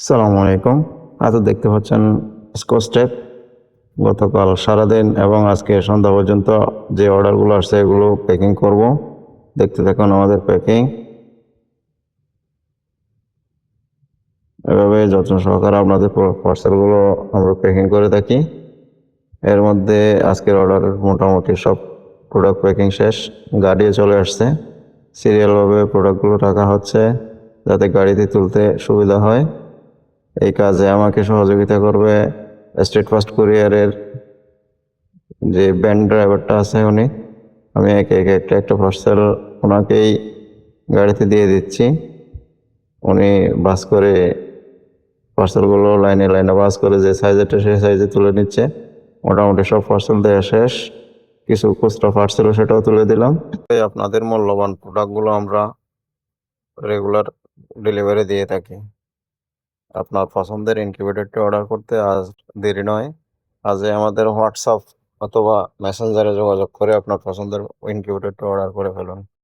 আসসালামু আলাইকুম। দেখতে পাচ্ছেন স্কচ টেপ। গতকাল সারাদিন এবং আজকে সন্ধ্যা পর্যন্ত যে অর্ডারগুলো আসছে এগুলো প্যাকিং করব। দেখতে থাকুন আমাদের প্যাকিং। এভাবে যত্ন সহকারে আপনাদের পার্সেলগুলো আমরা প্যাকিং করে থাকি। এর মধ্যে আজকের অর্ডারের মোটামুটি সব প্রোডাক্ট প্যাকিং শেষ। গাড়িও চলে আসছে। সিরিয়ালভাবে প্রোডাক্টগুলো রাখা হচ্ছে যাতে গাড়িতে তুলতে সুবিধা হয়। এই কাজে আমাকে সহযোগিতা করবে স্টেট ফার্স্ট কুরিয়ারের যে ভ্যান ড্রাইভারটা আছে উনি। আমি একে একে একটা একটা পার্সেল ওনাকেই গাড়িতে দিয়ে দিচ্ছি। উনি বাস করে পার্সেলগুলো লাইনে লাইনে বাস করে যে সাইজেরটা সেই সাইজে তুলে নিচ্ছে। মোটামুটি সব পার্সেল দেওয়া শেষ। কিছু খুচরা পার্সেলও সেটাও তুলে দিলাম। আপনাদের মূল্যবান প্রোডাক্টগুলো আমরা রেগুলার ডেলিভারি দিয়ে থাকি। আপনার পছন্দের ইনকিউবেটরটি অর্ডার করতে আজ দেরি নয়। আজই আমাদের হোয়াটসঅ্যাপ অথবা মেসেঞ্জারে যোগাযোগ করে আপনার পছন্দের ইনকিউবেটরটি অর্ডার করে ফেলুন।